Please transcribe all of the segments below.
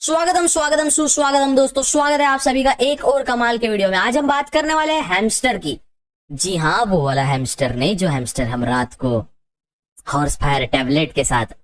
स्वागतम स्वागतम सुस्वागतम दोस्तों, स्वागत है आप सभी का एक और कमाल के वीडियो में। आज हम बात करने वाले हैं हैमस्टर की। जी हाँ, वो वाला हैमस्टर नहीं जो हैमस्टर हम रात को हॉर्स फायर टैबलेट के साथ,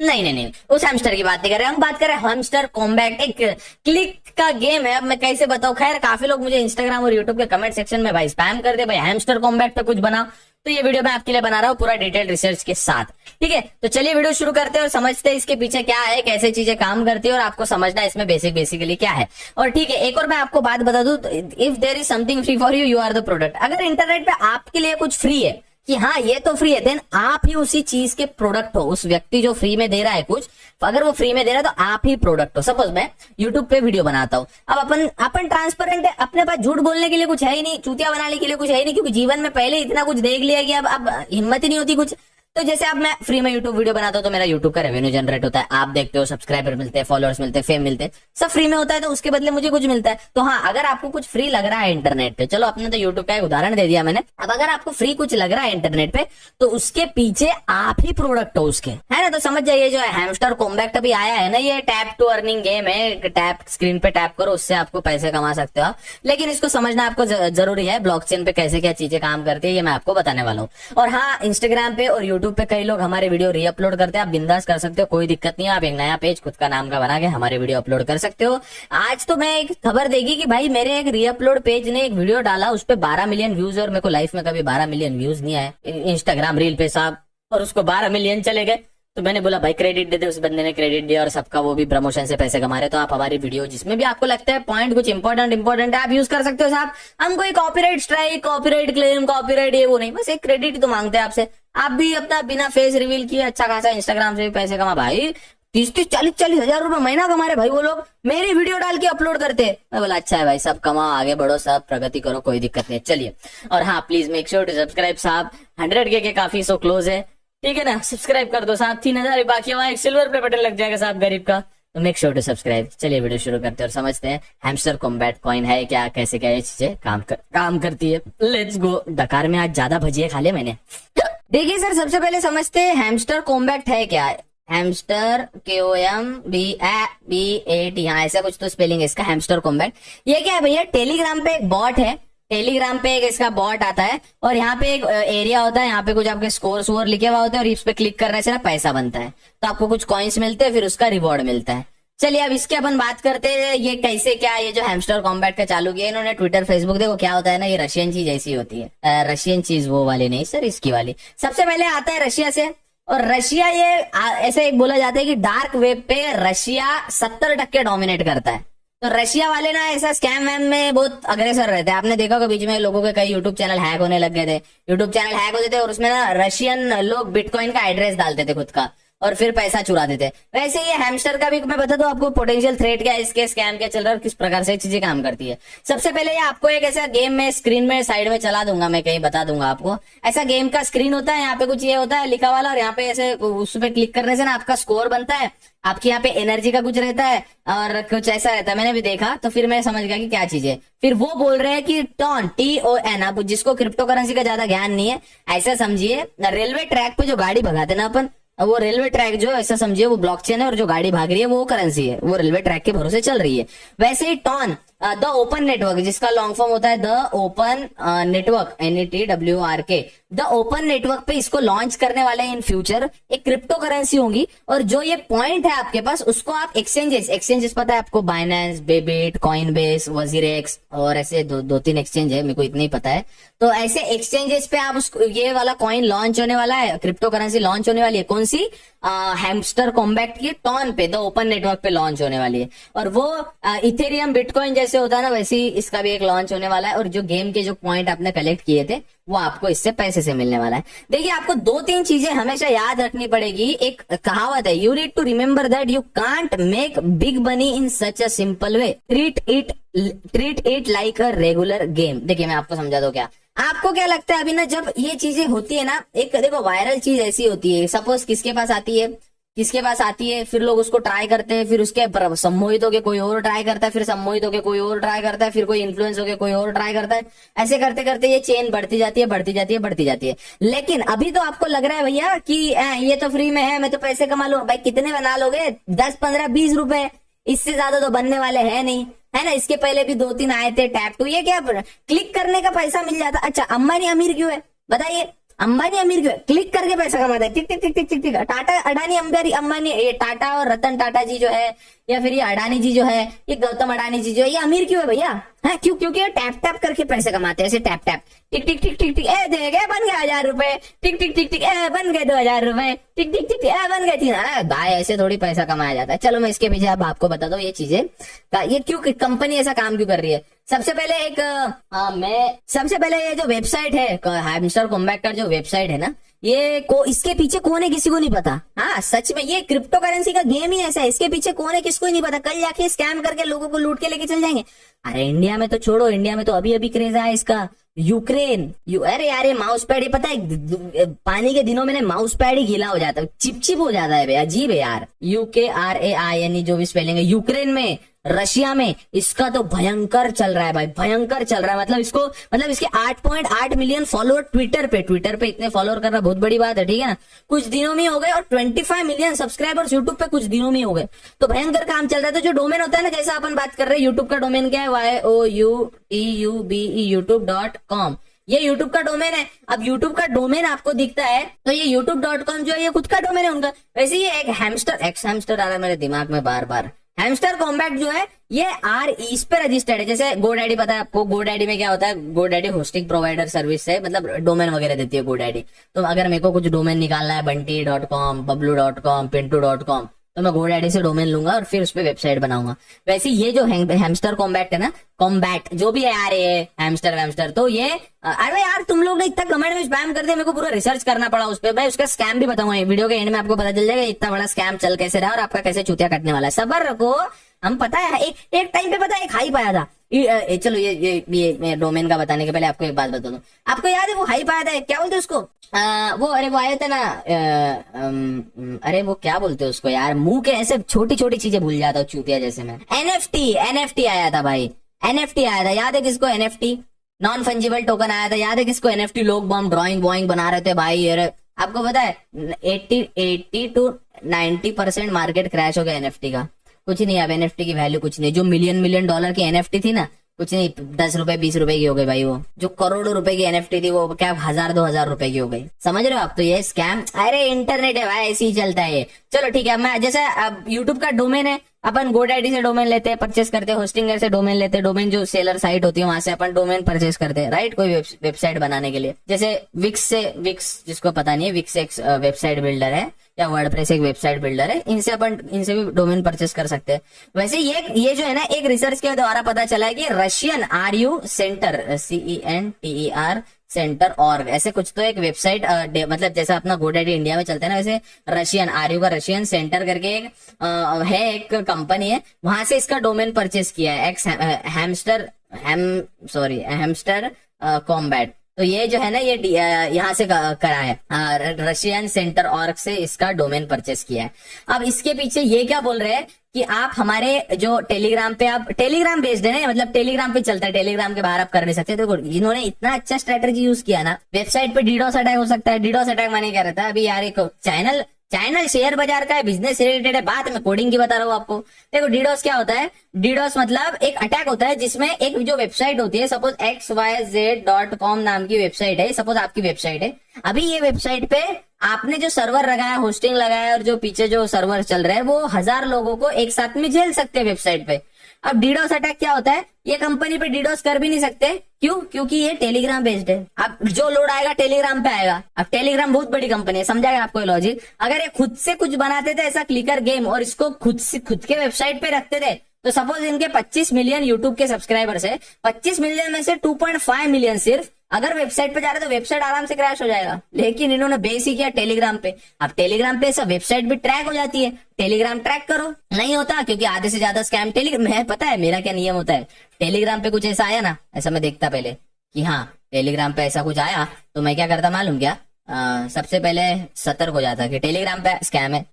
नहीं, उस हैमस्टर की बात नहीं कर रहे। हम बात कर रहे हैं हैमस्टर कॉम्बैट। एक क्लिक का गेम है। अब मैं कैसे बताऊं। खैर, काफी लोग मुझे इंस्टाग्राम और यूट्यूब के कमेंट सेक्शन में भाई स्पैम कर दे, भाई हैमस्टर कॉम्बैट पे कुछ बनाओ। तो ये वीडियो मैं आपके लिए बना रहा हूँ पूरा डिटेल रिसर्च के साथ। ठीक है, तो चलिए वीडियो शुरू करते हैं और समझते हैं इसके पीछे क्या है, कैसे चीजें काम करती है और आपको समझना है इसमें बेसिकली क्या है। और ठीक है, एक और मैं आपको बात बता दूं, if there is something free for you, you are the product. अगर इंटरनेट पे आपके लिए कुछ फ्री है कि हाँ ये तो फ्री है, देन आप ही उसी चीज के प्रोडक्ट हो। उस व्यक्ति जो फ्री में दे रहा है कुछ, अगर वो फ्री में दे रहा है तो आप ही प्रोडक्ट हो। सपोज मैं यूट्यूब पे वीडियो बनाता हूँ, अब अपन ट्रांसपेरेंट है, अपने पास झूठ बोलने के लिए कुछ है ही नहीं, चूतिया बनाने के लिए कुछ है ही नहीं, क्योंकि जीवन में पहले इतना कुछ देख लिया कि अब हिम्मत ही नहीं होती कुछ। तो जैसे अब मैं फ्री में यूट्यूब वीडियो बनाता हूँ तो मेरा यूट्यूब का रेवेन्यू जनरेट होता है, आप देखते हो, सब्सक्राइबर मिलते हैं, फॉलोअर्स मिलते हैं, फेम मिलते हैं, सब फ्री में होता है, तो उसके बदले मुझे कुछ मिलता है। तो हाँ, अगर आपको कुछ फ्री लग रहा है इंटरनेट पे, चलो अपने तो यूट्यूब का एक उदाहरण दे दिया मैंने, अब अगर आपको फ्री कुछ लग रहा है इंटरनेट पे तो उसके पीछे आप ही प्रोडक्ट हो उसके, है ना। तो समझ जाइए, जो हैमस्टर कॉम्बैट अभी आया है ना, ये टैप टू अर्निंग गेम है। टैप स्क्रीन पे टैप करो, उससे आपको पैसे कमा सकते हो, लेकिन इसको समझना आपको जरूरी है। ब्लॉकचेन पे कैसे क्या चीजें काम करती है ये मैं आपको बताने वाला हूँ। और हाँ, इंस्टाग्राम पे और यूट्यूब पे कई लोग हमारे वीडियो रीअपलोड करते हैं, आप बिंदास कर सकते हो, कोई दिक्कत नहीं है। आप एक नया पेज खुद का नाम का बना के हमारे वीडियो अपलोड कर सकते हो। आज तो मैं एक खबर देगी कि भाई मेरे एक रीअपलोड पेज ने एक वीडियो डाला, उस पे 12 मिलियन व्यूज, और मेरे को लाइफ में कभी 12 मिलियन व्यूज नहीं आए इंस्टाग्राम रील पे साहब, और उसको 12 मिलियन चले गए। तो मैंने बोला भाई क्रेडिट दे दे, उस बंदे ने क्रेडिट दिया और सबका वो भी प्रमोशन से पैसे कमा रहे। तो आप हमारी वीडियो जिसमें भी आपको लगता है पॉइंट कुछ इंपॉर्टेंट है, आप यूज कर सकते हो साहब। हम कोई copyright strike, copyright claim, copyright ये वो नहीं, बस एक क्रेडिट तो मांगते हैं आपसे। आप भी अपना बिना फेस रिवील किए अच्छा खासा इंस्टाग्राम से भी पैसे कमा। भाई 30-30, 40-40 हजार रुपए महीना कमा रहे भाई वो लोग, मेरी वीडियो डाल के अपलोड करते हैं। मैं बोला अच्छा है भाई, सब कमाओ, आगे बढ़ो, सब प्रगति करो, कोई दिक्कत नहीं। चलिए, और हाँ please make sure to subscribe साहब। 100K के काफी सो क्लोज है, ठीक है ना। सब्सक्राइब कर दो साहब, 3000 बाकी, वहां एक सिल्वर प्ले बटन लग जाएगा साहब गरीब का, तो मेक श्योर टू सब्सक्राइब। चलिए वीडियो शुरू करते हैं और समझते हैं हैमस्टर कॉम्बैट कॉइन है क्या, कैसे क्या ये चीजें काम करती है। Let's go. डकार में आज ज्यादा भजिए खा लिया मैंने। देखिए सर, सबसे पहले समझते हैं हैमस्टर कॉम्बैट है क्या। हैमस्टर KOMBAT, हाँ ऐसा कुछ तो स्पेलिंग है इसका, हैमस्टर कॉम्बैट। ये क्या है भैया, टेलीग्राम पे एक बॉट है, टेलीग्राम पे एक इसका बॉट आता है, और यहाँ पे एक एरिया होता है, यहाँ पे कुछ आपके स्कोर वोर लिखे हुआ होते हैं, और इस पे क्लिक करने से ना पैसा बनता है, तो आपको कुछ कॉइन्स मिलते हैं, फिर उसका रिवॉर्ड मिलता है। चलिए अब इसके अपन बात करते हैं ये कैसे क्या, ये जो हैमस्टर कॉम्बैट का चालू किया इन्होंने ट्विटर फेसबुक, देखो क्या होता है ना, ये रशियन चीज ऐसी होती है, रशियन चीज वो वाली नहीं सर, इसकी वाली। सबसे पहले आता है रशिया से, और रशिया ये ऐसे एक बोला जाता है कि डार्क वेब पे रशिया 70% डोमिनेट करता है। तो रशिया वाले ना ऐसा स्कैम वैम में बहुत अग्रेसर रहते हैं। आपने देखा होगा बीच में लोगों के कई यूट्यूब चैनल हैक होने लग गए थे, यूट्यूब चैनल हैक होते थे और उसमें ना रशियन लोग बिटकॉइन का एड्रेस डालते थे खुद का, और फिर पैसा चुरा देते। वैसे ये हैमस्टर का भी मैं बता दूं आपको पोटेंशियल थ्रेट क्या है, इसके स्कैम क्या चल रहा है और किस प्रकार से चीजें काम करती है। सबसे पहले ये आपको एक ऐसा गेम में स्क्रीन में साइड में चला दूंगा, मैं कहीं बता दूंगा आपको। ऐसा गेम का स्क्रीन होता है, यहाँ पे कुछ ये होता है लिखा वाला, और यहाँ पे ऐसे उस पर क्लिक करने से ना आपका स्कोर बनता है, आपके यहाँ पे एनर्जी का कुछ रहता है और कुछ ऐसा रहता है। मैंने भी देखा तो फिर मैं समझ गया कि क्या चीज है। फिर वो बोल रहे हैं कि TON, अब जिसको क्रिप्टो करेंसी का ज्यादा ज्ञान नहीं है, ऐसा समझिए रेलवे ट्रैक पे जो गाड़ी भगाते ना अपन, वो रेलवे ट्रैक जो ऐसा समझिए वो ब्लॉकचेन है, और जो गाड़ी भाग रही है वो करेंसी है, वो रेलवे ट्रैक के भरोसे चल रही है। वैसे ही टॉन, द ओपन नेटवर्क, जिसका लॉन्ग फॉर्म होता है the open network, NETWRK, the open network पे इसको लॉन्च करने वाले हैं इन फ्यूचर। एक क्रिप्टो करेंसी होगी, और जो ये पॉइंट है आपके पास उसको आप एक्सचेंजेस पता है आपको, बाइनेंस, बेबिट, कॉइनबेस, वजीरेक्स, और ऐसे दो तीन एक्सचेंज है, मेरे को इतना ही पता है। तो ऐसे एक्सचेंजेस पे आप उसको, ये वाला कॉइन लॉन्च होने वाला है, क्रिप्टो करेंसी लॉन्च होने वाली है, कौन सी, हैमस्टर कॉम्बैट की टॉन पे, द ओपन नेटवर्क पे लॉन्च होने वाली है। और वो इथेरियम बिटकॉइन जैसे होता है ना, वैसे ही इसका भी एक लॉन्च होने वाला है, और जो गेम के जो पॉइंट आपने कलेक्ट किए थे वो आपको इससे पैसे से मिलने वाला है। देखिए आपको 2-3 चीजें हमेशा याद रखनी पड़ेगी। एक कहावत है, you need to remember that you can't make big money in such a simple way, treat it like a regular game. देखिए मैं आपको समझा दूं क्या, आपको क्या लगता है अभी ना, जब ये चीजें होती है ना, एक देखो वायरल चीज ऐसी होती है, सपोज किसके पास आती है, फिर लोग उसको ट्राई करते हैं, फिर उसके सम्मोहित होके कोई और ट्राई करता है, फिर सम्मोहित होके कोई और ट्राई करता है, फिर कोई इन्फ्लुएंस होके कोई और ट्राई करता है। ऐसे करते करते ये चेन बढ़ती जाती है। लेकिन अभी तो आपको लग रहा है भैया कि ये तो फ्री में है, मैं तो पैसे कमा लूं। भाई कितने बना लोगे, 10, 15, 20 रुपए, इससे ज्यादा तो बनने वाले हैं नहीं, है ना। इसके पहले भी 2-3 आए थे टैप टू, ये क्या क्लिक करने का पैसा मिल जाता। अच्छा, अंबानी अमीर क्यों है बताइए? अंबानी अमीर क्यों है? क्लिक करके पैसा कमाता है, टिक टिक टिक टिक टिक टिक। टाटा अडानी अंबानी ये टाटा और रतन टाटा जी जो है, या फिर ये अडानी जी जो है, ये गौतम अडानी जी जो है, ये अमीर क्यों है भैया? है क्यों? क्योंकि ये टैप टैप करके पैसे कमाते हैं, ऐसे टैप टैप, टिक टिक टिक टिक टिक, ए दे गए बन गए 1000 रुपए, टिक टिक टिक टिक, ए बन गए 2000 रुपए, टिक टिक टिक, ए बन गए 3000। भाई ऐसे थोड़ी पैसा कमाया जाता है। चलो मैं इसके पीछे अब आपको बता दूं ये चीजें, ये क्यों कंपनी ऐसा काम क्यों कर रही है। सबसे पहले ये जो वेबसाइट है हैमस्टर कॉम्बैट का जो वेबसाइट है ना, ये इसके पीछे कौन है किसी को नहीं पता। हाँ सच में ये क्रिप्टो करेंसी का गेम ही ऐसा है, इसके पीछे कौन है किसको ही नहीं पता। कल जाके स्कैम करके लोगों को लूट के लेके चल जाएंगे। अरे इंडिया में तो छोड़ो, इंडिया में तो अभी अभी क्रेज आया इसका। यूक्रेन अरे यार ये माउस पैड, ये पता है पानी के दिनों में माउस पैड ही गीला हो जाता है, चिपचिप हो जाता है, अजीब है यार। UKRAIN जो भी स्पेलिंग है। यूक्रेन में, रशिया में इसका तो भयंकर चल रहा है भाई, भयंकर चल रहा है। मतलब इसके 8.8 मिलियन फॉलोअर ट्विटर पे इतने फॉलोअर करना बहुत बड़ी बात है, ठीक है ना। कुछ दिनों में हो गए, और 25 मिलियन सब्सक्राइबर्स यूट्यूब पे कुछ दिनों में हो गए, तो भयंकर काम चल रहा है। तो जो डोमेन होता है ना, जैसा अपन बात कर रहे हैं, यूट्यूब का डोमेन क्या है, YOUTUBE YouTube.com, ये YouTube का डोमेन है। अब YouTube का डोमेन आपको दिखता है, तो ये YouTube.com जो है ये खुद का डोमेन है उनका। वैसे ये एक हैमस्टर आ रहा है मेरे दिमाग में बार बार। हैमस्टर कॉम्बैट जो है ये इस पे रजिस्टर्ड है। जैसे GoDaddy, पता है आपको GoDaddy में क्या होता है, GoDaddy होस्टिंग प्रोवाइडर सर्विस है, मतलब डोमेन वगैरह देती है GoDaddy। तो अगर मेरे को कुछ डोमेन निकालना है, bunty.com, bablu.com, pintu.com, तो मैं GoDaddy से डोमेन लूंगा और फिर उस पे वेबसाइट बनाऊंगा। वैसे ये जो हैमस्टर कॉम्बैट है ना, कॉम्बैट जो भी है यार, ये हैमस्टर, तो ये अरे यार तुम लोग ने इतना कमेंट में स्पैम कर दिया, मेरे को पूरा रिसर्च करना पड़ा उस पर। भाई उसका स्कैम भी बताऊंगा, वीडियो के एंड में आपको पता चल जाएगा इतना बड़ा स्कैम चल कैसे रहा और आपका कैसे चूतिया कटने वाला है। सबर रखो, हम पता है एक टाइम पे पता है एक हाइप आया था। चलो ये डोमेन का बताने के पहले आपको एक बात बता दूं। आपको याद है वो हाइप आया था, क्या बोलते उसको, वो आया था ना, अरे वो क्या बोलते उसको यार, मुंह के ऐसे छोटी छोटी चीजें भूल जाता हूँ चूतिया जैसे मैं। NFT आया था भाई, NFT आया था, याद है किसको? NFT नॉन फंजिबल टोकन आया था, याद है किसको? NFT लोग बम ड्रॉइंग वॉइंग बना रहे थे भाई। अरे आपको पता है 80 to 90% मार्केट क्रैश हो गया NFT का। कुछ नहीं, अब NFT की वैल्यू कुछ नहीं। जो मिलियन डॉलर की NFT थी ना, कुछ नहीं, 10 रुपए 20 रुपए की हो गई भाई। वो जो करोड़ों रुपए की NFT थी वो क्या 1000-2000 रुपए की हो गई। समझ रहे हो आप? तो ये स्कैम, अरे इंटरनेट है भाई, ऐसे ही चलता है ये। चलो ठीक है, मैं जैसे अब यूट्यूब का डोमेन है, अपन GoDaddy से डोमेन लेते हैं, परचेस करते हैं, होस्टिंगर से डोमेन लेते हैं, डोमेन जो सेलर साइट होती है वहां से अपन डोमेन परचेस करते हैं, राइट, कोई वेबसाइट बनाने के लिए। जैसे विक्स जिसको पता नहीं है, विक्स एक वेबसाइट बिल्डर है, या वर्डप्रेस एक वेबसाइट बिल्डर है, इनसे भी डोमेन परचेस कर सकते हैं। वैसे ये जो है ना, एक रिसर्च के द्वारा पता चला है कि Russian RU centre CENTER centre org ऐसे कुछ तो एक वेबसाइट, मतलब जैसा अपना GoDaddy इंडिया में चलता है ना, वैसे रशियन RU का रशियन सेंटर करके एक कंपनी है, वहां से इसका डोमेन परचेस किया है, हैमस्टर कॉम्बैट। तो ये जो है ना, ये यहाँ से करा है, रशियन सेंटर ऑर्ग से इसका डोमेन परचेस किया है। अब इसके पीछे ये क्या बोल रहे हैं कि आप हमारे जो टेलीग्राम पे, आप टेलीग्राम बेस्ड है ना, मतलब टेलीग्राम पे चलता है, टेलीग्राम के बाहर आप कर नहीं सकते। देखो इन्होंने इतना अच्छा स्ट्रेटेजी यूज किया ना, वेबसाइट पे डीडोस अटैक हो सकता है। डीडोस अटैक माने क्या रहता है, अभी यार एक चैनल शेयर बाजार का है, बिजनेस से रिलेटेड है, बात मैं कोडिंग की बता रहा हूँ आपको। देखो डीडोस क्या होता है, डीडोस मतलब एक अटैक होता है जिसमें एक जो वेबसाइट होती है, सपोज xyz.com नाम की वेबसाइट है, सपोज आपकी वेबसाइट है। अभी ये वेबसाइट पे आपने जो सर्वर लगाया, होस्टिंग लगाया, और जो पीछे जो सर्वर चल रहा है वो 1000 लोगों को एक साथ में झेल सकते हैं वेबसाइट पे। अब डीडोस अटैक क्या होता है, ये कंपनी पे डीडोस कर भी नहीं सकते, क्यों? क्योंकि ये टेलीग्राम बेस्ड है। अब जो लोड आएगा टेलीग्राम पे आएगा। अब टेलीग्राम बहुत बड़ी कंपनी है, समझाएगा आपको लॉजिक। अगर ये खुद से कुछ बनाते थे ऐसा क्लिकर गेम, और इसको खुद के वेबसाइट पे रखते थे, तो सपोज इनके 25 मिलियन यूट्यूब के सब्सक्राइबर्स है, 25 मिलियन में से 2.5 मिलियन सिर्फ अगर वेबसाइट पे जा रहे तो वेबसाइट आराम से क्रैश हो जाएगा। लेकिन इन्होंने बेस ही किया टेलीग्राम पे। अब टेलीग्राम पे सब वेबसाइट भी ट्रैक हो जाती है, टेलीग्राम ट्रैक करो, नहीं होता, क्योंकि आधे से ज्यादा स्कैम टेलीग्राम में है। पता है मेरा क्या नियम होता है, टेलीग्राम पे कुछ ऐसा आया ना, ऐसा मैं देखता पहले कि हाँ टेलीग्राम पे ऐसा कुछ आया, तो मैं क्या करता मालूम क्या, सबसे पहले सतर्क हो जाता कि टेलीग्राम पे स्कैम है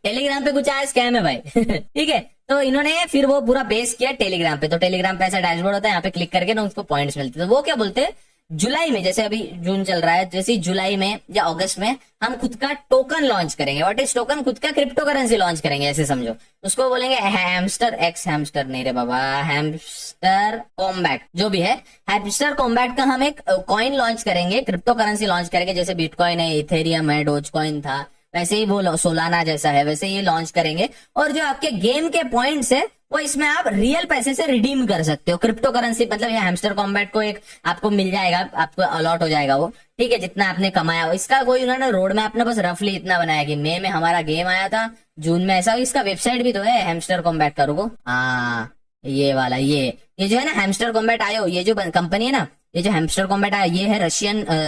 टेलीग्राम पे कुछ आया, स्कैम है भाई ठीक है। तो इन्होंने फिर वो पूरा बेस किया टेलीग्राम पे। तो टेलीग्राम पे ऐसा डैशबोर्ड होता है, यहाँ पे क्लिक करके ना उसको पॉइंट्स मिलते हैं। तो वो क्या बोलते हैं जुलाई में, जैसे अभी जून चल रहा है, जैसे जुलाई में या अगस्त में हम खुद का टोकन लॉन्च करेंगे। What is token? खुद का क्रिप्टो करेंसी लॉन्च करेंगे, ऐसे समझो। उसको बोलेंगे हैमस्टर एक्स, हैमस्टर नहीं रे बाबा, हैमस्टर कॉम्बैट, जो भी है हैमस्टर कॉम्बैट का हम एक कॉइन लॉन्च करेंगे, क्रिप्टो करेंसी लॉन्च करेंगे। जैसे बिटकॉइन है, इथेरियम है, डोज कॉइन था, वैसे ही वो सोलाना जैसा है, वैसे ये लॉन्च करेंगे। और जो आपके गेम के पॉइंट्स है वो इसमें आप रियल पैसे से रिडीम कर सकते हो। क्रिप्टो करेंसी मतलब ये हैमस्टर कॉम्बैट को एक आपको मिल जाएगा, आपको अलॉट हो जाएगा वो, ठीक है, जितना आपने कमाया। इसका कोई उन्होंने रोड मैप ना बस रफली इतना बनाया कि मई में हमारा गेम आया था, जून में ऐसा। इसका वेबसाइट भी तो है हैमस्टर कॉम्बैट का, रुको, हाँ ये वाला, ये जो है ना हैमस्टर कॉम्बैट आयो, ये जो कंपनी है ना, ये जो हैमस्टर कॉम्बैट आया, ये है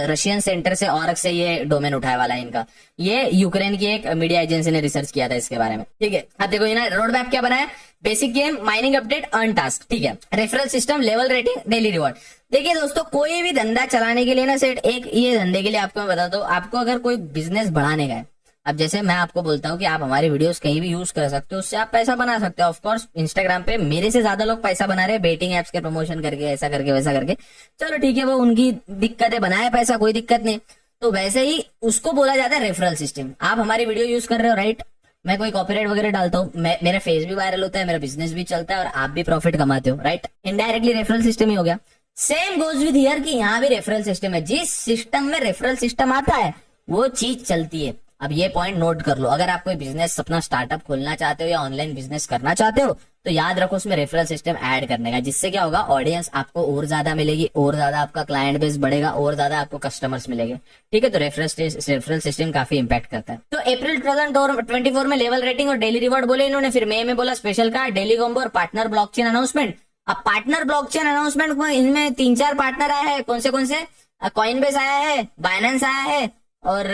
रशियन सेंटर से, ऑरग से ये डोमेन उठाया वाला है इनका। ये यूक्रेन की एक मीडिया एजेंसी ने रिसर्च किया था इसके बारे में, ठीक है। अब देखो इन्होंने रोड मैप क्या बनाया, basic game, mining update, earn task, ठीक है, referral system, level rating, daily reward. देखिए दोस्तों, कोई भी धंधा चलाने के लिए ना सेट, एक ये धंधे के लिए आपको मैं बता दूं, आपको अगर कोई बिजनेस बढ़ाने का है, अब जैसे मैं आपको बोलता हूँ कि आप हमारी वीडियोस कहीं भी यूज कर सकते हो, उससे आप पैसा बना सकते हो। ऑफ कोर्स इंस्टाग्राम पे मेरे से ज्यादा लोग पैसा बना रहे हैं बेटिंग एप्स के प्रमोशन करके, ऐसा करके वैसा करके, चलो ठीक है, वो उनकी दिक्कत है, बनाए पैसा, कोई दिक्कत नहीं। तो वैसे ही उसको बोला जाता है रेफरल सिस्टम। आप हमारी वीडियो यूज कर रहे हो, राइट, मैं कोई कॉपीराइट वगैरह डालता हूँ, मेरा फेस भी वायरल होता है, मेरा बिजनेस भी चलता है और आप भी प्रॉफिट कमाते हो, राइट, इनडायरेक्टली रेफरल सिस्टम ही हो गया। सेम गोज विद हियर कि यहाँ भी रेफरल सिस्टम है। जिस सिस्टम में रेफरल सिस्टम आता है वो चीज चलती है। अब ये पॉइंट नोट कर लो, अगर आप कोई बिजनेस अपना स्टार्टअप खोलना चाहते हो या ऑनलाइन बिजनेस करना चाहते हो तो याद रखो उसमें रेफरल सिस्टम ऐड करने का, जिससे क्या होगा, ऑडियंस आपको और ज्यादा मिलेगी, और ज्यादा आपका क्लाइंट बेस बढ़ेगा, और ज्यादा आपको कस्टमर्स मिलेंगे, ठीक है। तो रेफरल सिस्टम काफी इंपैक्ट करता है। तो अप्रैल 2024 में लेवल रेटिंग और डेली रिवॉर्ड बोले इन्होंने, फिर मई में बोला स्पेशल कार्ड, डेली कॉम्बो और पार्टनर ब्लॉकचेन अनाउंसमेंट। अब पार्टनर ब्लॉकचेन अनाउंसमेंट में इनमें 3-4 पार्टनर आया है, कौन से कॉइनबेस आया है, बाइनेंस आया है और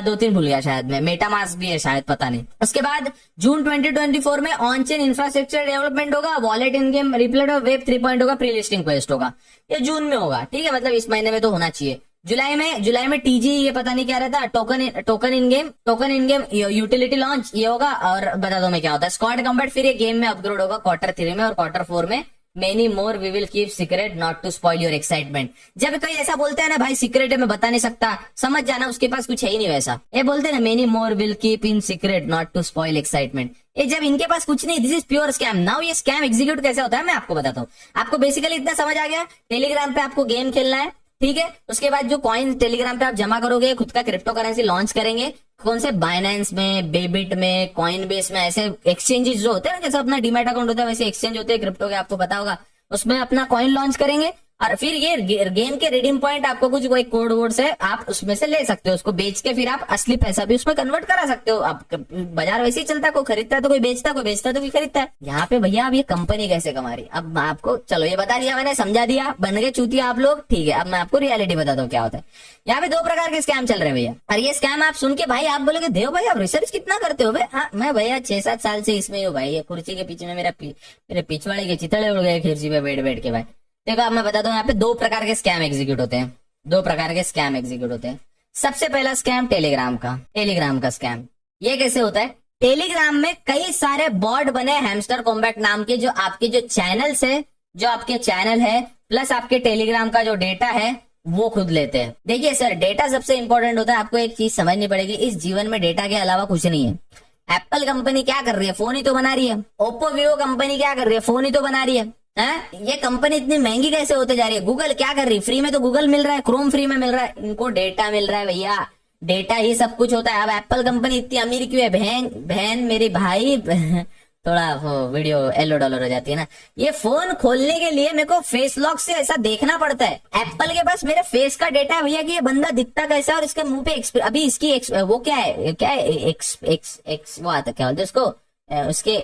2-3 भूल गया शायद मैं, मेटामास्क भी है शायद, पता नहीं। उसके बाद जून 2024 में ऑन चेन इंफ्रास्ट्रक्चर डेवलपमेंट होगा, वॉलेट इन गेम रिप्लेट और वेब 3 होगा, प्री लिस्टिंग क्वेस्ट होगा। ये जून में होगा, ठीक है, मतलब इस महीने में तो होना चाहिए। जुलाई में टीजी, ये पता नहीं क्या रहता, टोकन इन गेम यूटिलिटी लॉन्च ये होगा। और बता दो मैं क्या होता है, स्क्वाड कॉम्बैट, फिर ये गेम में अपग्रेड होगा क्वार्टर 3 में, और क्वार्टर 4 में many more we will keep secret not to spoil your excitement. जब कोई ऐसा बोलता है ना भाई सीक्रेट है मैं बता नहीं सकता, समझ जाना उसके पास कुछ है ही नहीं वैसा। ये बोलते हैं ना many more will keep in secret not to spoil excitement, ये जब इनके पास कुछ नहीं, this is pure scam. Now ये स्कैम एग्जीक्यूट कैसे होता है मैं आपको बताता हूँ। आपको बेसिकली इतना समझ आ गया, टेलीग्राम पे आपको गेम खेलना है, ठीक है। उसके बाद जो कॉइन टेलीग्राम पे आप जमा करोगे, खुद का क्रिप्टो करेंसी लॉन्च करेंगे, कौन से बाइनेंस में, बेबिट में, कॉइन बेस में, ऐसे एक्सचेंजेस जो होते हैं ना, जैसे अपना डीमैट अकाउंट होता है वैसे एक्सचेंज होते हैं क्रिप्टो के, आपको पता होगा, उसमें अपना कॉइन लॉन्च करेंगे। और फिर ये गेम के रिडीम पॉइंट आपको कुछ कोई कोड वर्ड से आप उसमें से ले सकते हो, उसको बेच के फिर आप असली पैसा भी उसमें कन्वर्ट करा सकते हो। आप बाजार वैसे ही चलता है, कोई खरीदता है तो कोई बेचता है, कोई बेचता है तो कोई खरीदता है। यहाँ पे भैया अब ये कंपनी कैसे कमा रही, अब मैं आपको चलो ये बता दिया मैंने, समझा दिया, बन गए चूतिया आप लोग, ठीक है। अब मैं आपको रियलिटी बताता हूँ क्या होता है। यहाँ पे 2 प्रकार के स्कैम चल रहे हैं भैया, और ये स्कैम आप सुन के भाई आप बोलोगे देव भाई आप रिसर्च कितना करते हो भाई। हाँ मैं भैया 6-7 साल से इसमें हूँ भाई, ये कुर्सी के पीछे में मेरे पिछवाड़े के चितड़े उड़ गए खिड़की पे बैठ के भाई। देखो अब मैं बताता हूँ, यहाँ पे 2 प्रकार के स्कैम एग्जीक्यूट होते हैं, 2 प्रकार के स्कैम एग्जीक्यूट होते हैं। सबसे पहला स्कैम टेलीग्राम का स्कैम। ये कैसे होता है, टेलीग्राम में कई सारे बॉट बने हैमस्टर कॉम्बैट नाम के, जो आपके जो आपके चैनल है प्लस आपके टेलीग्राम का जो डेटा है वो खुद लेते हैं। देखिए सर, डेटा सबसे इंपॉर्टेंट होता है, आपको एक चीज समझनी पड़ेगी, इस जीवन में डेटा के अलावा कुछ नहीं है। एप्पल कंपनी क्या कर रही है, फोन ही तो बना रही है। ओप्पो वीवो कंपनी क्या कर रही है, फोन ही तो बना रही है। ये कंपनी इतनी महंगी कैसे होते जा रही है। गूगल क्या कर रही है, फ्री में तो गूगल मिल रहा है, क्रोम फ्री में मिल रहा है, इनको डेटा मिल रहा है भैया, डेटा ही सब कुछ होता है। अब एप्पल कंपनी इतनी अमीर क्यों है, बहन मेरी भाई थोड़ा वो वीडियो $1 हो जाती है ना। ये फोन खोलने के लिए मेरे को फेस लॉक से ऐसा देखना पड़ता है। एप्पल के पास मेरे फेस का डेटा है भैया कि ये बंदा दिखता कैसा और इसके मुंह पे अभी इसकी वो क्या है वो आता क्या बोलते उसको, उसके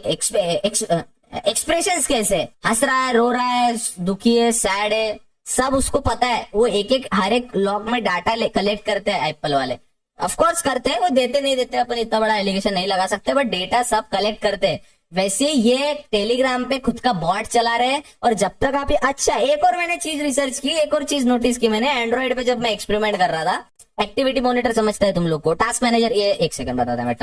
एक्सप्रेशंस कैसे, हंस रहा है, रो रहा है, दुखी है, सैड है, सब उसको पता है। वो एक हर एक लॉग में डाटा कलेक्ट करते हैं एप्पल वाले, ऑफ कोर्स करते हैं, वो देते नहीं देते अपन इतना बड़ा एलिगेशन नहीं लगा सकते, बट डेटा सब कलेक्ट करते हैं। वैसे ये टेलीग्राम पे खुद का बॉट चला रहे हैं। और जब तक आप अच्छा, एक और मैंने चीज रिसर्च की, एक और चीज नोटिस की मैंने, एंड्रॉइड पे जब मैं एक्सपेरिमेंट कर रहा था, एक्टिविटी मॉनिटर समझता है तुम लोग को, टास्क मैनेजर, ये एक सेकंड बताता है मैं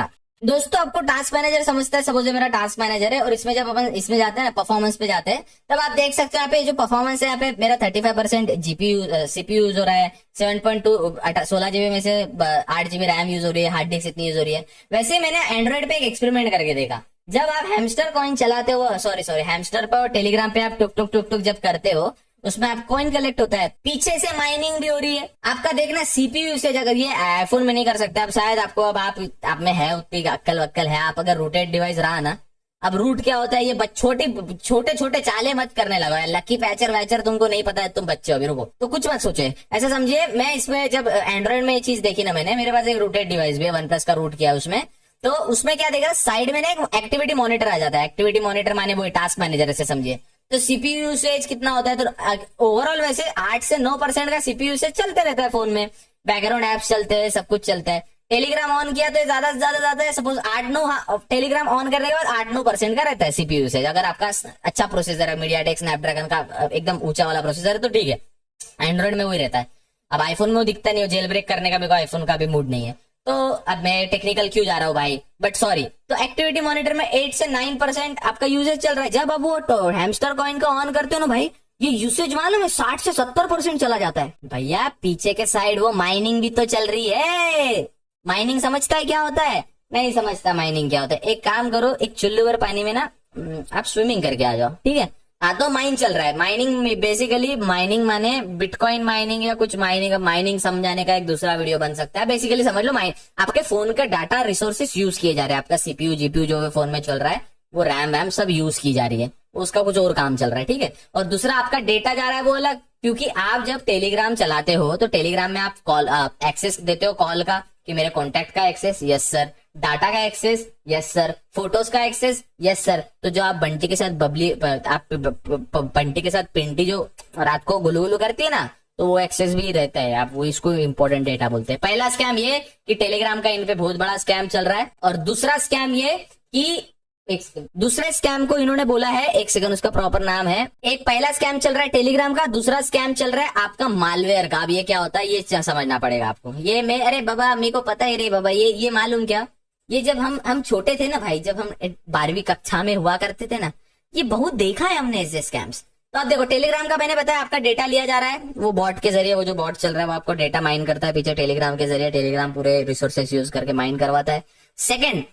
दोस्तों आपको टास्क मैनेजर समझता है, सपोज मेरा टास्क मैनेजर है और इसमें जब अपन इसमें जाते हैं ना, परफॉर्मेंस पे जाते हैं, तब आप देख सकते हो यहाँ पे जो परफॉर्मेंस है, यहाँ पे मेरा 35% जीपीयू सीपीयू यूज हो रहा है, 7.2 16 GB में से 8 GB रैम यूज हो रही है, हार्ड डिस्क इतनी यूज हो रही है। वैसे ही मैंने एंड्रॉइड पे एक एक्सपेरिमेंट करके देखा। जब आप हैमस्टर कॉइन चलाते हो, सॉरी हैमस्टर पे और टेलीग्राम पे आप टुक टुक टुक टुक जब करते हो, उसमें आप कॉइन कलेक्ट होता है, पीछे से माइनिंग भी हो रही है आपका। देखना सीपीयू यूसेज, अगर ये आईफोन में नहीं कर सकते आप, शायद आपको अब आप में है उतनी अक्कल वक्कल है, आप अगर रूटेड डिवाइस रहा ना, अब रूट क्या होता है, ये छोटे छोटे चाले मत करने लगा है। लकी पैचर वैचर तुमको नहीं पता है, तुम बच्चे हो अभी, रुको। तो कुछ मत सोचे, ऐसा समझिए। मैं इसमें जब एंड्रॉइड में ये चीज देखी ना मैंने, मेरे पास एक रूटेड डिवाइस भी है, OnePlus का रूट किया उसमें, तो उसमें क्या देगा, साइड में ना एक एक्टिविटी मॉनिटर आ जाता है। एक्टिविटी मॉनिटर माने वो टास्क मैनेजर ऐसे समझिए। तो सीपीयू यूसेज कितना होता है, तो ओवरऑल वैसे 8 से 9% का सीपीयू यूसेज चलते रहता है फोन में, बैकग्राउंड एप्स चलते हैं, सब कुछ चलता है। टेलीग्राम ऑन किया तो ज्यादा से ज्यादा है, सपोज 8-9, टेलीग्राम ऑन करने के बाद 8-9% का रहता है सीपीयू यूसेज। अगर आपका अच्छा प्रोसेसर है, मीडियाटेक स्नैपड्रैगन का एकदम ऊंचा वाला प्रोसेसर है तो ठीक है, एंड्रॉइड में वही रहता है। अब आईफोन में वो दिखता नहीं, जेल ब्रेक करने का भी आईफोन का भी मूड नहीं है। तो अब मैं टेक्निकल क्यों जा रहा हूँ भाई, बट सॉरी। तो एक्टिविटी मॉनिटर में 8 से 9% आपका यूसेज चल रहा है। जब अब वो हैमस्टर कॉइन को ऑन करते हो ना भाई, ये यूसेज मालूम है 60 से 70% चला जाता है भैया। पीछे के साइड वो माइनिंग भी तो चल रही है। माइनिंग समझता है क्या होता है? नहीं समझता माइनिंग क्या होता है। एक काम करो, एक चुल्लू भर पानी में ना आप स्विमिंग करके आ जाओ, ठीक है। हाँ तो माइन चल रहा है। माइनिंग बेसिकली, माइनिंग माने बिटकॉइन माइनिंग या कुछ माइनिंग समझाने का एक दूसरा वीडियो बन सकता है। बेसिकली समझ लो, आपके फोन का डाटा रिसोर्सेस यूज किए जा रहे हैं, आपका सीपीयू जीपीयू जो फोन में चल रहा है, वो रैम वैम सब यूज की जा रही है, उसका कुछ और काम चल रहा है, ठीक है। और दूसरा आपका डेटा जा रहा है वो अलग, क्योंकि आप जब टेलीग्राम चलाते हो तो टेलीग्राम में आप कॉल एक्सेस देते हो कॉल का, कि मेरे कॉन्टेक्ट का एक्सेस, यस सर। डाटा का एक्सेस, यस सर। फोटोज का एक्सेस, यस सर। तो जो आप बंटी के साथ आप बंटी के साथ पिंटी जो रात को गुलू गुलू करती है ना, तो वो एक्सेस भी रहता है, आप वो इसको इंपॉर्टेंट डेटा बोलते हैं। पहला स्कैम ये कि टेलीग्राम का इन पे बहुत बड़ा स्कैम चल रहा है, और दूसरा स्कैम ये कि दूसरे स्कैम को इन्होंने बोला है, एक सेकंड उसका प्रॉपर नाम है। एक पहला स्कैम चल रहा है टेलीग्राम का, दूसरा स्कैम चल रहा है आपका मालवेयर का। अब ये क्या होता है ये समझना पड़ेगा आपको। ये मैं, अरे बाबा मेरे को पता है रे बाबा, ये मालूम क्या, ये जब हम छोटे थे ना भाई, जब हम 12वीं कक्षा में हुआ करते थे ना, ये बहुत देखा है हमने ऐसे स्कैम्स। तो अब देखो, टेलीग्राम का मैंने बताया आपका डेटा लिया जा रहा है, वो बॉट के जरिए, वो जो बॉट चल रहा है वो आपको डेटा माइन करता है पीछे टेलीग्राम के जरिए। टेलीग्राम पूरे रिसोर्सेस यूज करके माइन करवाता है। सेकंड,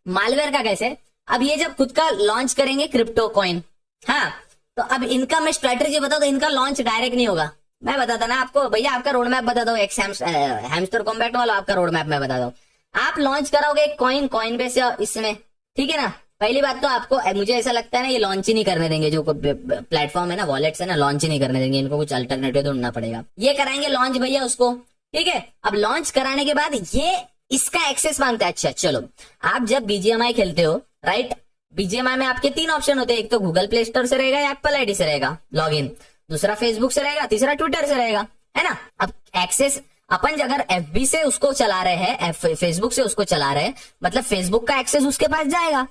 मालवेयर का कैसे, अब ये जब खुद का लॉन्च करेंगे क्रिप्टो कॉइन, हाँ, तो अब इनका मैं स्ट्रेटेजी बताऊं तो इनका लॉन्च डायरेक्ट नहीं होगा। मैं बताता ना आपको भैया, आपका रोड मैप बता दो, हैमस्टर कॉम्बैट वाला आपका रोड मैप मैं बता दो। आप लॉन्च कराओगे कॉइन बेस इसमें, ठीक है ना। पहली बात तो आपको, मुझे ऐसा लगता है ना, ये लॉन्च ही नहीं करने देंगे, जो प्लेटफॉर्म है ना, वॉलेट्स है ना, लॉन्च ही नहीं करने देंगे इनको, कुछ अल्टरनेटिव ढूंढना पड़ेगा। ये कराएंगे लॉन्च भैया उसको, ठीक है। अब लॉन्च कराने के बाद ये इसका एक्सेस मांगता है। अच्छा चलो, आप जब बीजीएमआई खेलते हो, राइट, बीजीएमआई में आपके 3 ऑप्शन होते हैं, एक तो गूगल प्ले स्टोर से रहेगा या एप्पल आईडी से रहेगा लॉगिन, दूसरा फेसबुक से रहेगा, तीसरा ट्विटर से रहेगा, है ना। अब एक्सेस अपन अगर एफबी से उसको चला रहे हैं, फेसबुक से उसको चला रहे हैं, मतलब फेसबुक का एक्सेस उसके पास जाएगा,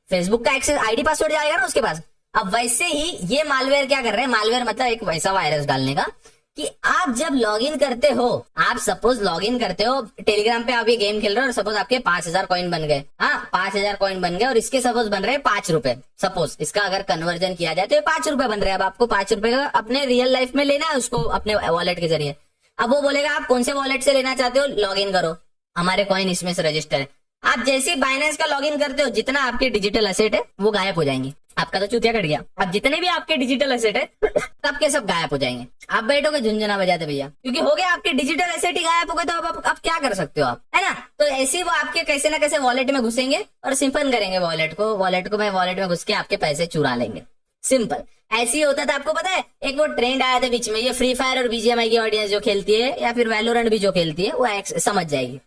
फेसबुक का एक्सेस आईडी पासवर्ड जाएगा ना उसके पास। अब वैसे ही ये मालवेयर क्या कर रहे हैं, मालवेयर मतलब एक वैसा वायरस डालने का कि आप जब लॉगिन करते हो, आप सपोज लॉगिन करते हो टेलीग्राम पे, आप ये गेम खेल रहे हो और सपोज आपके 5000 कॉइन बन गए, हाँ 5000 कॉइन बन गए, और इसके सपोज बन रहे हैं 5 रुपए, सपोज इसका अगर कन्वर्जन किया जाए तो ये 5 रुपए बन रहे हैं। अब आपको 5 रुपए का अपने रियल लाइफ में लेना है उसको, अपने वॉलेट के जरिए। अब वो बोलेगा आप कौन से वॉलेट से लेना चाहते हो, लॉगिन करो, हमारे कॉइन इसमें से रजिस्टर है। आप जैसे बाइनेंस का लॉगिन करते हो, जितना आपके डिजिटल एसेट है वो गायब हो जाएंगे, आपका तो चूतिया कट गया। अब जितने भी आपके डिजिटल एसेट है सब के सब गायब हो जाएंगे। आप बैठोगे झुंझुना बजाते भैया, क्योंकि हो गया आपके डिजिटल एसेट ही गायब हो गए, तो अब क्या कर सकते हो आप, है ना। तो ऐसे ही वो आपके कैसे ना कैसे वॉलेट में घुसेंगे और सिंपल करेंगे वॉलेट को वॉलेट में घुस के आपके पैसे चुरा लेंगे। सिंपल ऐसे ही होता था। आपको पता है एक वो ट्रेंड आया था बीच में, ये फ्री फायर और बीजीएमआई की ऑडियंस जो खेलती है, या फिर वैलोरेंट भी जो खेलती है, वो समझ जाएगी।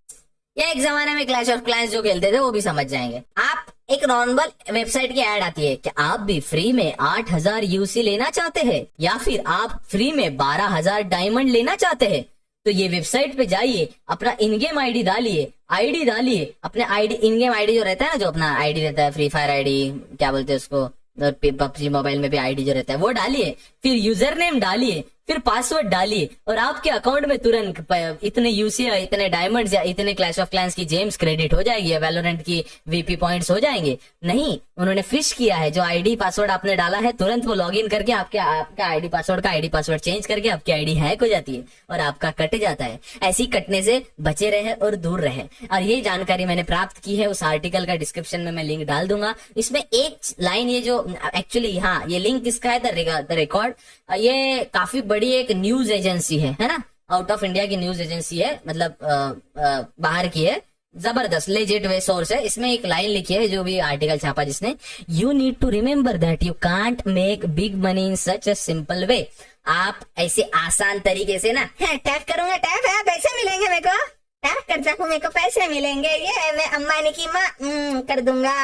या एक जमाने में क्लैश ऑफ क्लैंस जो खेलते थे वो भी समझ जाएंगे। आप एक नॉर्मल वेबसाइट की ऐड आती है कि आप भी फ्री में 8000 यूसी लेना चाहते हैं, या फिर आप फ्री में 12000 डायमंड लेना चाहते हैं, तो ये वेबसाइट पे जाइए, अपना इन गेम आईडी डालिए, अपने आईडी, इन गेम आईडी जो रहता है ना, जो अपना आईडी रहता है, फ्री फायर आईडी क्या बोलते हैं उसको, पबजी मोबाइल में भी आईडी जो रहता है वो डालिए, फिर यूजर नेम डालिए, फिर पासवर्ड डालिए और आपके अकाउंट में तुरंत इतने यूसी, इतने डायमंड्स या इतने क्लैश ऑफ क्लैंस की जेम्स क्रेडिट हो जाएगी या वैलोरेंट की वीपी पॉइंट्स हो जाएंगे। नहीं, उन्होंने फिश किया है। जो आईडी पासवर्ड आपने डाला है तुरंत वो लॉगिन करके आपका आईडी पासवर्ड चेंज करके आपकी आईडी हैक हो जाती है और आपका कट जाता है। ऐसी कटने से बचे रहे और दूर रहे। और ये जानकारी मैंने प्राप्त की है, उस आर्टिकल का डिस्क्रिप्शन में मैं लिंक डाल दूंगा। इसमें एक लाइन, ये जो एक्चुअली, हाँ, ये लिंक किसका है, द रिकॉर्ड, ये काफी बड़ी एक न्यूज एजेंसी है ना, आउट ऑफ इंडिया की न्यूज एजेंसी है, मतलब बाहर की है, जबरदस्त लेजिट वे सोर्स है। इसमें एक लाइन लिखी है, जो भी आर्टिकल छापा जिसने, you need to remember that you can't make big money in such a simple way. आप ऐसे आसान तरीके से ना, टैप करूंगा, टैप है, पैसे मिलेंगे मेरे को, टैप कर सकूं, मेरे को पैसे मिलेंगे, ये मैं अंबानी की माँ कर दूंगा,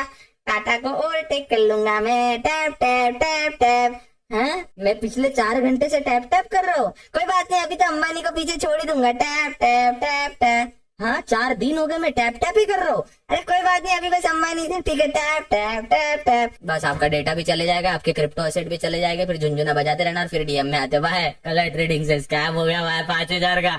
टाटा को ओवरटेक कर लूंगा मैं, टैप टैप टैप टैप। हाँ, मैं पिछले 4 घंटे से टैप टैप कर रहा हूँ, कोई बात नहीं, अभी तो अंबानी को पीछे छोड़ ही दूंगा, टैप टैप टैप टैप। हाँ, 4 दिन हो गए मैं टैप टैप ही कर रहा हूँ, अरे कोई बात नहीं, अभी बस अंबानी से, ठीक है, टैप टैप टैप टैप। बस आपका डेटा भी चले जाएगा, आपके क्रिप्टो एसेट भी चले जाएंगे, फिर झुंझुना बजाते रहना और फिर डीएम में आते, भाई कलर ट्रेडिंग से स्कैम हो गया भाई 5000 का,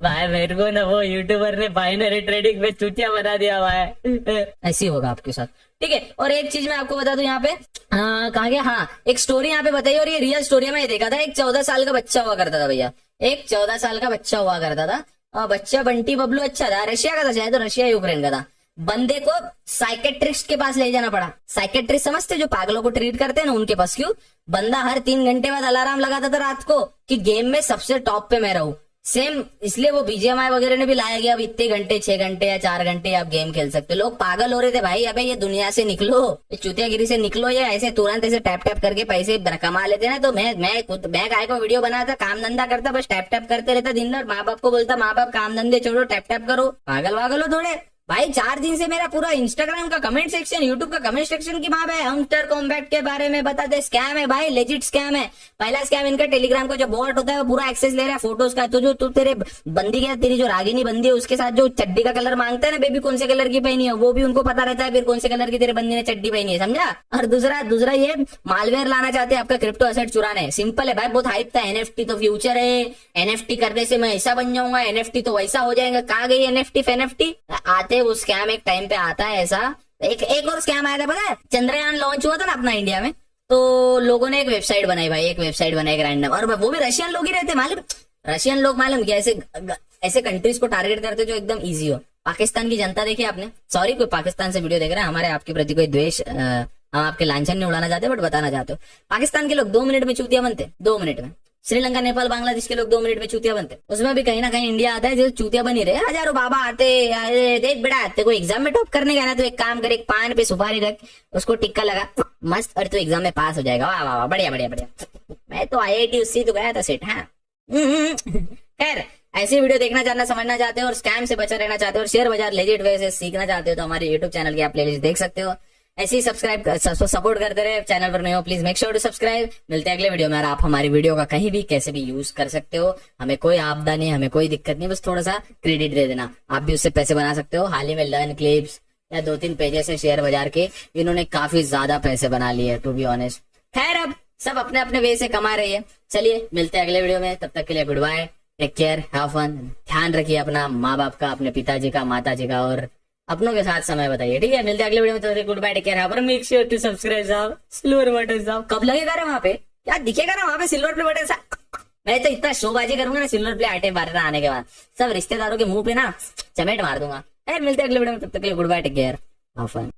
भाई मेरे को ना वो यूट्यूबर ने बाइनरी ट्रेडिंग में चूतिया बना दिया भाई। ऐसी होगा आपके साथ, ठीक है। और एक चीज मैं आपको बता दूं यहाँ पे, कहा गया, हाँ, एक स्टोरी यहाँ पे बताइए, और ये रियल स्टोरी में देखा था। एक 14 साल का बच्चा हुआ करता था भैया, एक 14 साल का बच्चा हुआ करता था, और बच्चा बंटी बबलू अच्छा था, रशिया का था शायद, तो रशिया यूक्रेन का था। बंदे को साइकेट्रिस्ट के पास ले जाना पड़ा। साइकेट्रिस्ट समझते, जो पागलों को ट्रीट करते हैं ना, उनके पास। क्यों? बंदा हर 3 घंटे बाद अलार्म लगाता था रात को कि गेम में सबसे टॉप पे मैं रहूं। सेम इसलिए वो बीजीएमआई वगैरह ने भी लाया गया, अब इतने घंटे, 6 घंटे या 4 घंटे आप गेम खेल सकते हो। लोग पागल हो रहे थे भाई, अबे ये दुनिया से निकलो, चूतियागिरी से निकलो, या ऐसे तुरंत ऐसे टैप टैप करके पैसे कमा लेते ना। तो मैं खुद काय को वीडियो बनाता, काम धंधा करता, बस टैप टैप करते रहता दिन भर। माँ बाप को बोलता, माँ बाप काम धंधे छोड़ो, टैप टैप करो, पागल वागल हो थोड़े भाई। 4 दिन से मेरा पूरा इंस्टाग्राम का कमेंट सेक्शन, यूट्यूब का कमेंट सेक्शन की वहां पे हमस्टर कॉम्बैट के बारे में बताते, स्कैम है भाई, लेजिट स्कैम है। पहला स्कैम इनका टेलीग्राम का जो बॉट होता है वो पूरा एक्सेस ले रहा है फोटोज का। तो जो तू तेरे बंदी के, तेरी जो रागिनी बंदी है उसके साथ जो चड्डी का कलर मांगता है ना, बेबी कौन से कलर की पहनी है, वो भी उनको पता रहता है फिर कौन से कलर की तेरे बंदी ने चड्डी पहनी है, समझा। और दूसरा ये मालवेयर लाना चाहते हैं आपका क्रिप्टो एसेट चुराने। सिंपल है भाई, बहुत हाइप था, एनएफटी तो फ्यूचर है, एनएफटी करने से मैं ऐसा बन जाऊंगा, एनएफटी तो वैसा हो जाएगा। कहाँ गई एनएफटी आते वो स्कैम एक टाइम पे आता है ऐसा। एक और स्कैम आया था पता है, चंद्रयान लॉन्च हुआ था ना अपना इंडिया में, तो लोगों ने एक वेबसाइट बनाई भाई, एक वेबसाइट बनाई रैंडम, और वो भी रशियन लोग ही रहते मालूम। रशियन लोग मालूम क्या, ऐसे कंट्रीज को टारगेट करते जो एकदम इजी हो। पाकिस्तान की जनता देखी आपने, सॉरी कोई पाकिस्तान से वीडियो देख रहा है, हमारे आपके प्रति कोई द्वेष, हम आपके लांछन नहीं उड़ाना चाहते बट बताना चाहते हो। पाकिस्तान के लोग 2 मिनट में चूतिया बनते, 2 मिनट में। श्रीलंका, नेपाल, बांग्लादेश के लोग 2 मिनट में चूतिया बनते। उसमें भी कहीं ना कहीं इंडिया आता है जो चूतिया बनी रहे। हजारों बाबा आते, देख बेटा आते, कोई एग्जाम में टॉप करने गया ना, तो एक काम कर, एक पान पे सुपारी रख, उसको टिक्का लगा, मस्त, और तू एग्जाम में पास हो जाएगा। वाह वाह वाह, बढ़िया बढ़िया बढ़िया। मैं तो IIT उससे तो गया था सेट। हाँ, खैर, ऐसी वीडियो देखना, जानना, समझना चाहते हो और स्कैम से बचा रहना चाहते हो और शेयर बाजार लेजिट वे से सीखना चाहते हो तो हमारे यूट्यूब चैनल की आप प्लेलिस्ट देख सकते हो। ऐसे ही सपोर्ट करते रहे। चैनल पर नए हो please make sure to subscribe. मिलते हैं अगले वीडियो में। और आप हमारी वीडियो का कहीं भी कैसे भी यूज कर सकते हो, हमें कोई आपदा नहीं, हमें कोई दिक्कत नहीं, बस थोड़ा सा क्रेडिट दे देना, आप भी उससे पैसे बना सकते हो। हाल ही में लर्न क्लिप्स या 2-3 पेजेस है शेयर बाजार के, इन्होंने काफी ज्यादा पैसे बना लिए टू बी ऑनेस्ट। खैर, अब सब अपने अपने वे से कमा रही है। चलिए मिलते हैं अगले वीडियो में, तब तक के लिए good bye, take care, have fun. ध्यान रखिए अपना, माँ बाप का, अपने पिताजी का, माताजी का, और अपनों के साथ समय बताइए, ठीक है। मिलते हैं अगले वीडियो में, तो good bye, take care, have fun, make sure to subscribe साहब। सिल्वर बटन साहब कब लगेगा रे वहां पे, क्या दिखेगा ना वहां पे सिल्वर प्ले बटन साहब। मैं तो इतना शोबाजी करूंगा ना सिल्वर प्ले आटे बार आने के बाद, सब रिश्तेदारों के मुंह पे ना चमेट मार दूंगा। मिलते हैं अगले वीडियो में, तब तक के लिए good bye, take care, have fun.